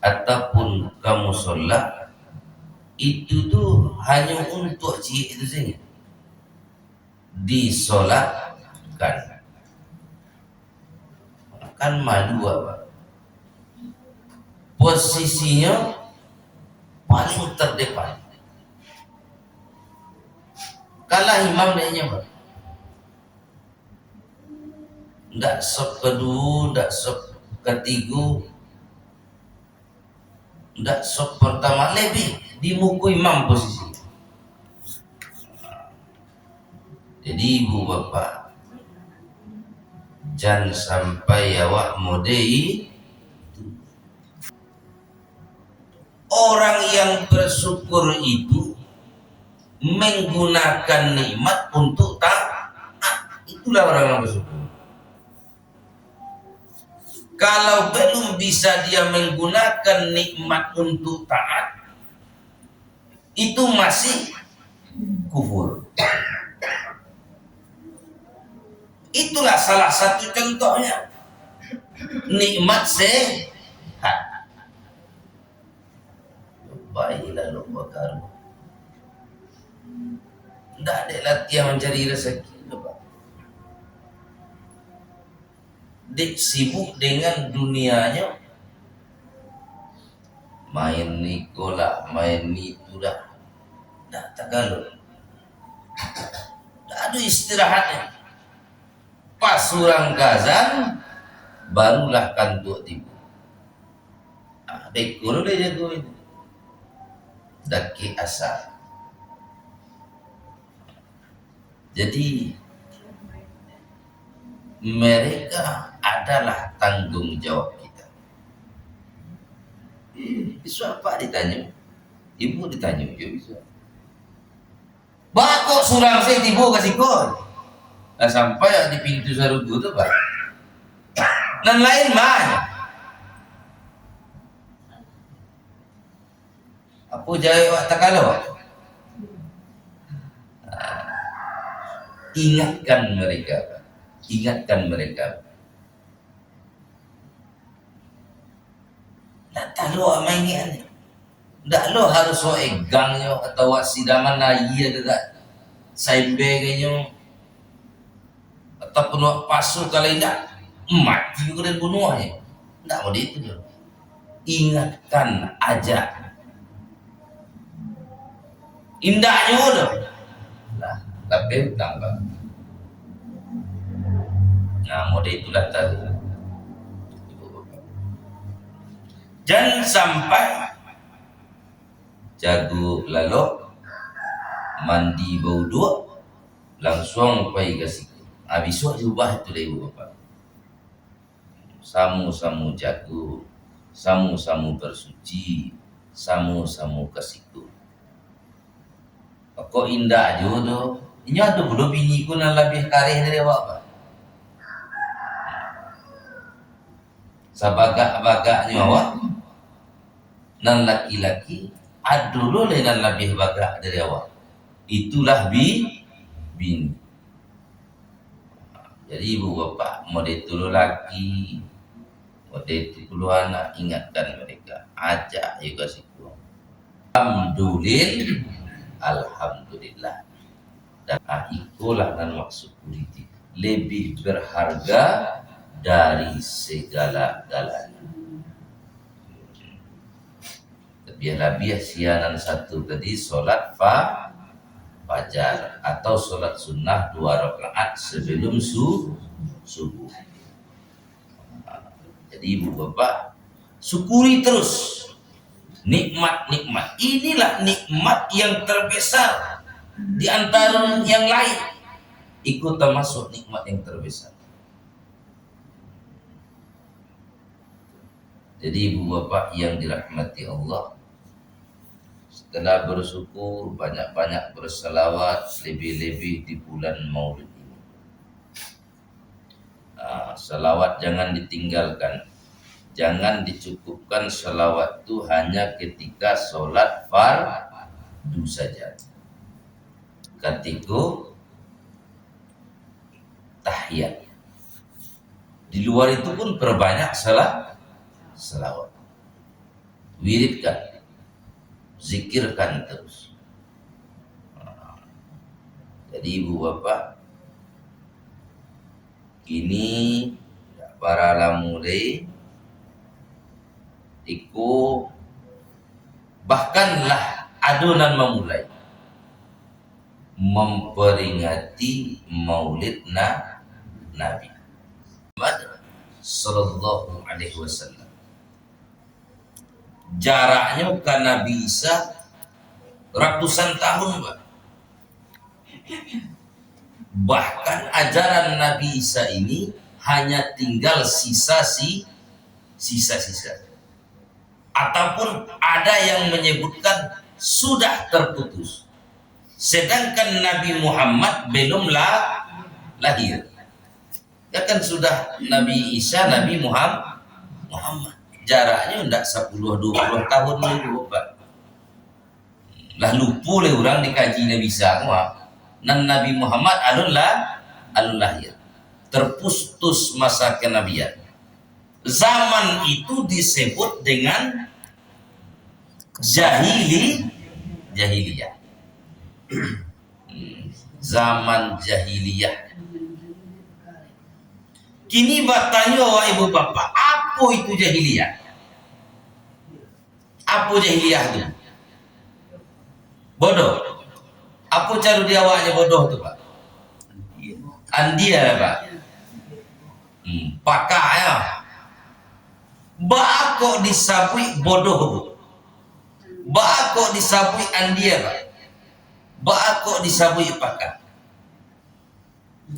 ataupun kamu sholat, itu tuh hanya untuk itu saja, disolatkan. Kan malu apa? Posisinya paling terdepan. Kalah imam dia apa? Ndak sop kedua, ndak sop ketiga, ndak sop pertama, lebih di muka imam posisi. Jadi ibu bapak, jangan sampai awak modei. Orang yang bersyukur itu menggunakan nikmat untuk taat. Itulah orang yang bersyukur. Kalau belum bisa dia menggunakan nikmat untuk taat, itu masih kufur. Itulah salah satu contohnya. Nikmat sehat. Baiklah lupa karu. Tidak ada latihan mencari rezeki. Dek sibuk dengan dunianya, main nikola, main itulah, tak galau, tak ada istirahatnya. Pas surang kazan, barulah kantuk tiba. Dekor dia jago itu, daki asal. Jadi mereka adalah tanggung jawab kita. Isu apa ditanya? Ibu ditanya juga bisa. Bakok surang saya tiba kasih kod. Nah, sampai di pintu sarugu tu pak. Dan lain mana? Apa jawab tak kalau? Ingatkan mereka. Ingatkan mereka. Tak tahu apa mainnya. Tak lo harus so egangnya atau sidaman lagi ada saimbe kayaknya ataupun pasu kalau tidak mati juga dan bunuhnya. Tak mau itu dia. Ingatkan aja. Indahnya udah. Nah, tapi tambah. Nah, mode itulah tadi. Jangan sampai jago lalu mandi bau dua langsung pergi ke situ. Habis itu diubah itu ibu bapak. Samu-samu jago, samu-samu bersuci, samu-samu ke situ. Kok indah aja tuh. Ini ada belum bini ku yang lebih karih dari apa? Sabagak-bagaknya awak nan laki-laki ada dulu dan lebih bagak dari awak. Itulah bini. Jadi ibu bapak model dulu laki, model dulu anak, ingatkan mereka, ajak juga situ. Alhamdulillah. Dan itulah dan maksud politik lebih berharga dari segala-galanya. Lebih siaran satu tadi solat fajar atau solat sunnah 2 rakaat sebelum subuh. Jadi ibu bapak syukuri terus nikmat-nikmat. Inilah nikmat yang terbesar di antara yang lain. Ikut termasuk nikmat yang terbesar. Jadi ibu bapak yang dirahmati Allah, setelah bersyukur banyak-banyak berselawat, lebih-lebih di bulan Maulid ini. Selawat jangan ditinggalkan. Jangan dicukupkan selawat itu hanya ketika sholat fardu saja. Ketika tahiyat. Di luar itu pun perbanyak selawat. wiridkan, zikirkan terus. Jadi ibu bapak, kini para lamule iku bahkanlah adonan memulai memperingati maulid Nabi Muhammad sallallahu alaihi wasallam. Jaraknya ke Nabi Isa ratusan tahun, Pak. Bahkan ajaran Nabi Isa ini hanya tinggal sisa-sisa, ataupun ada yang menyebutkan sudah terputus, sedangkan Nabi Muhammad belum lahir. Ya kan sudah Nabi Isa, Nabi Muhammad, jaraknya tidak 10-20 tahun dulu, Pak. Lah lupa le orang dikaji Nabi Isa dan Nabi Muhammad alun lahir. Terputus masa kenabian. Zaman itu disebut dengan jahiliyah. Zaman jahiliyah. Kini bertanya ibu bapak, apa itu jahiliyah? Apa jahiliyah itu? Bodoh. Apa cara dia awaknya bodoh itu, Pak? Andia, Pak. Pakainya. Bako disabui bodoh. Bako disabui andia, Pak. Bako disabui pakai.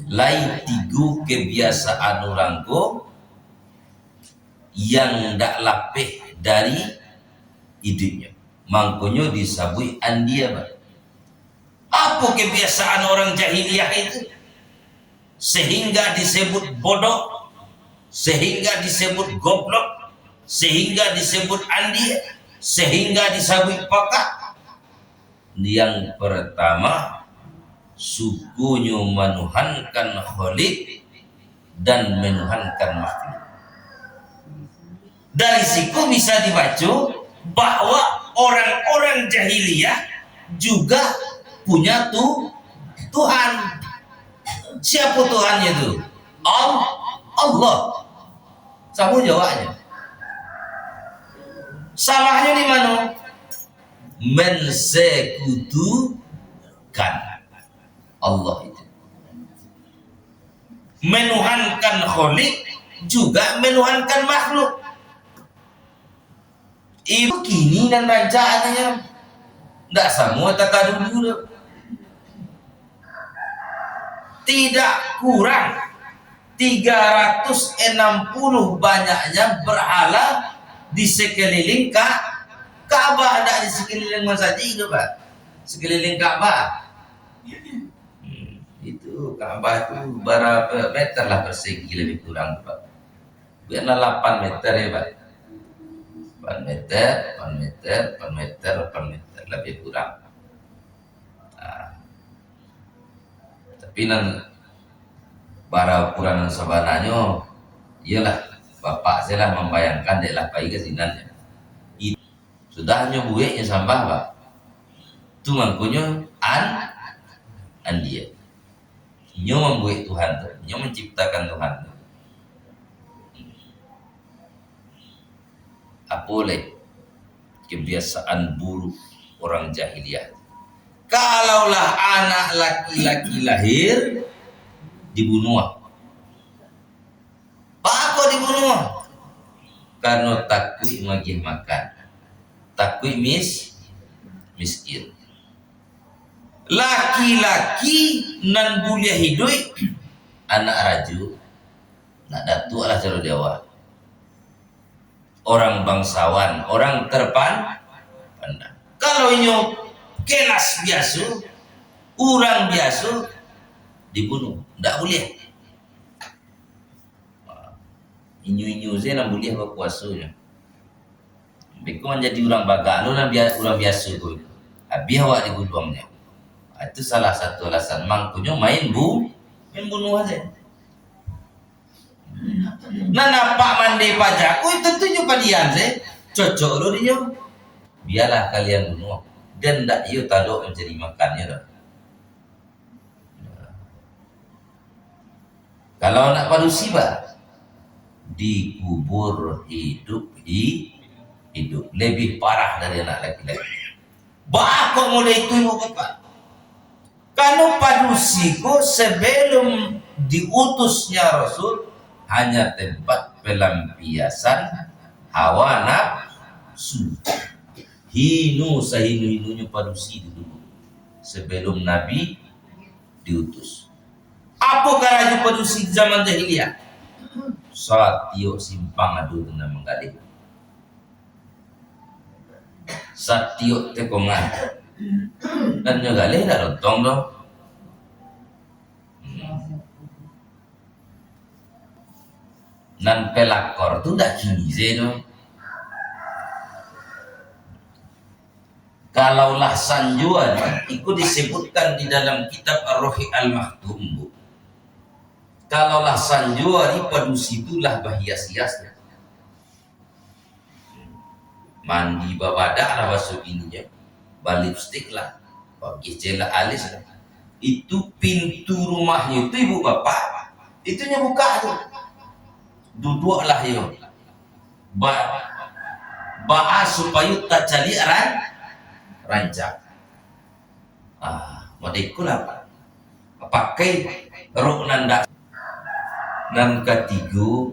Lain tiga kebiasaan orang ko yang ndak lapeh dari hidupnya. Mangkonyo disabui andia, Pak. Apa kebiasaan orang jahiliyah itu? Sehingga disebut bodoh, sehingga disebut goblok, sehingga disebut andia, sehingga disebut pakak. Yang pertama, sukunya menuhankan Khalik dan menuhankan makhluk. Dari situ bisa dibaca bahwa orang-orang jahiliyah juga punya Tuhan. Siapa Tuhannya itu? Allah. Sama jawabnya. Salahnya di mana? Mensekutukan Allah itu. Menuhankan Khalik juga menuhankan makhluk. Ibu kini dan raja katanya tidak semua tak dulu. Tidak kurang 360 banyaknya berhala di sekeliling Ka'bah. Tidak di sekeliling saja itu, Pak. Sekeliling Ka'bah. Itu Ka'bah itu berapa meter lah persegi lebih kurang, Pak. Biarlah 8 meter ya, Pak. 8 meter lebih kurang. Tapi para Puranan sabananya iyalah bapak saya lah membayangkan dek lah pai kesinannya sudah nyobueknya sampah, Pak. Itu mangkunya dia nyo membuat Tuhan tuh, nyo menciptakan Tuhan tuh. Apa boleh kebiasaan buruk orang jahiliyah. Kalaulah anak laki-laki lahir dibunuh. Apa dibunuh? Karena takui magih makan. Takui miskin. Laki-laki nan bulia hidup anak raju nak datu lah cara dewa. Orang bangsawan, orang terpandang. Kalau inyo kelas biasa, orang biasa dibunuh, tidak boleh. Inyu-inyu saya nak boleh apa puasanya. Mereka menjadi orang bagak, orang biasa tu. Habis awak dibunuhnya. Itu salah satu alasan mangkunya main bunuh aja. Nah nampak mandi pajak, tentunya padian saya. cocok lo dia, biarlah kalian bunuh dan ndak yo tado menjadi makannya dah. Kalau nak padusi bah dikubur hidup lebih parah dari anak laki-laki. Kok mulai itu ibu bapak? Kalau padusiku sebelum diutusnya Rasul hanya tempat pelampiasan hawa nafsu. Sehinu-hinunya padusi dulu sebelum Nabi diutus. Apa karanya padusi di zaman jahiliyah? Satyo simpang adu dengan menggali. Satyo tekongan dan juga dah lontong dong. Nan pelakor tu dah kini dong. Kalaulah sanjuan itu disebutkan di dalam kitab Ar-Ruhi Al-Maktum, Bu. Kalaulah sanjuan padusi itulah berhias-hiasnya. Mandi babadak lah masuk ininya, balipstick lah, pakai celak alis lah. Itu pintu rumahnya itu ibu bapak, itunya buka tuh, duduklah yo, supaya tak cari rancak. Madekul apa? Pakai rok nanda. Dan ketiga,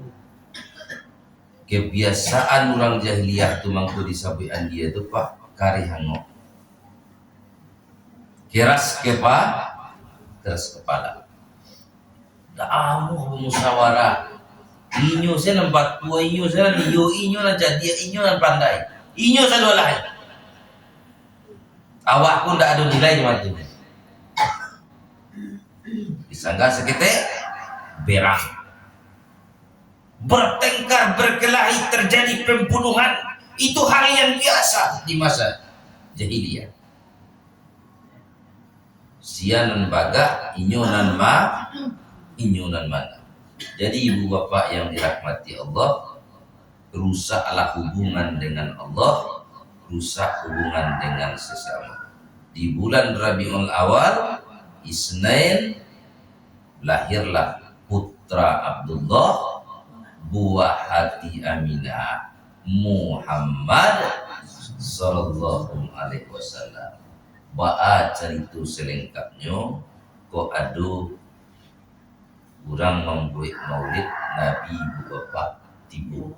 kebiasaan orang jahiliyah tu mangku disabian dia tu pak kari hangok. Keras kepala. Daamu musyawarah. Inyo saya nampak tua inyo saya inyo na jadi inyo na pandai. Inyo saya dua lain. Awak pun tak ada nilai macam ni. Disangka seketik berang. Bertengkar, berkelahi, terjadi pembunuhan, itu hal yang biasa di masa jahiliyah. Sianan baga, inyonan mana. Jadi ibu bapak yang dirahmati Allah, rusaklah hubungan dengan Allah, rusak hubungan dengan sesama. Di bulan Rabiul Awal, Isnin, lahirlah putra Abdullah, buah hati Aminah, Muhammad sallallahu alaihi wasallam. Ba'a cerita selengkapnya kok adu kurang membuat maulid Nabi bapak tibu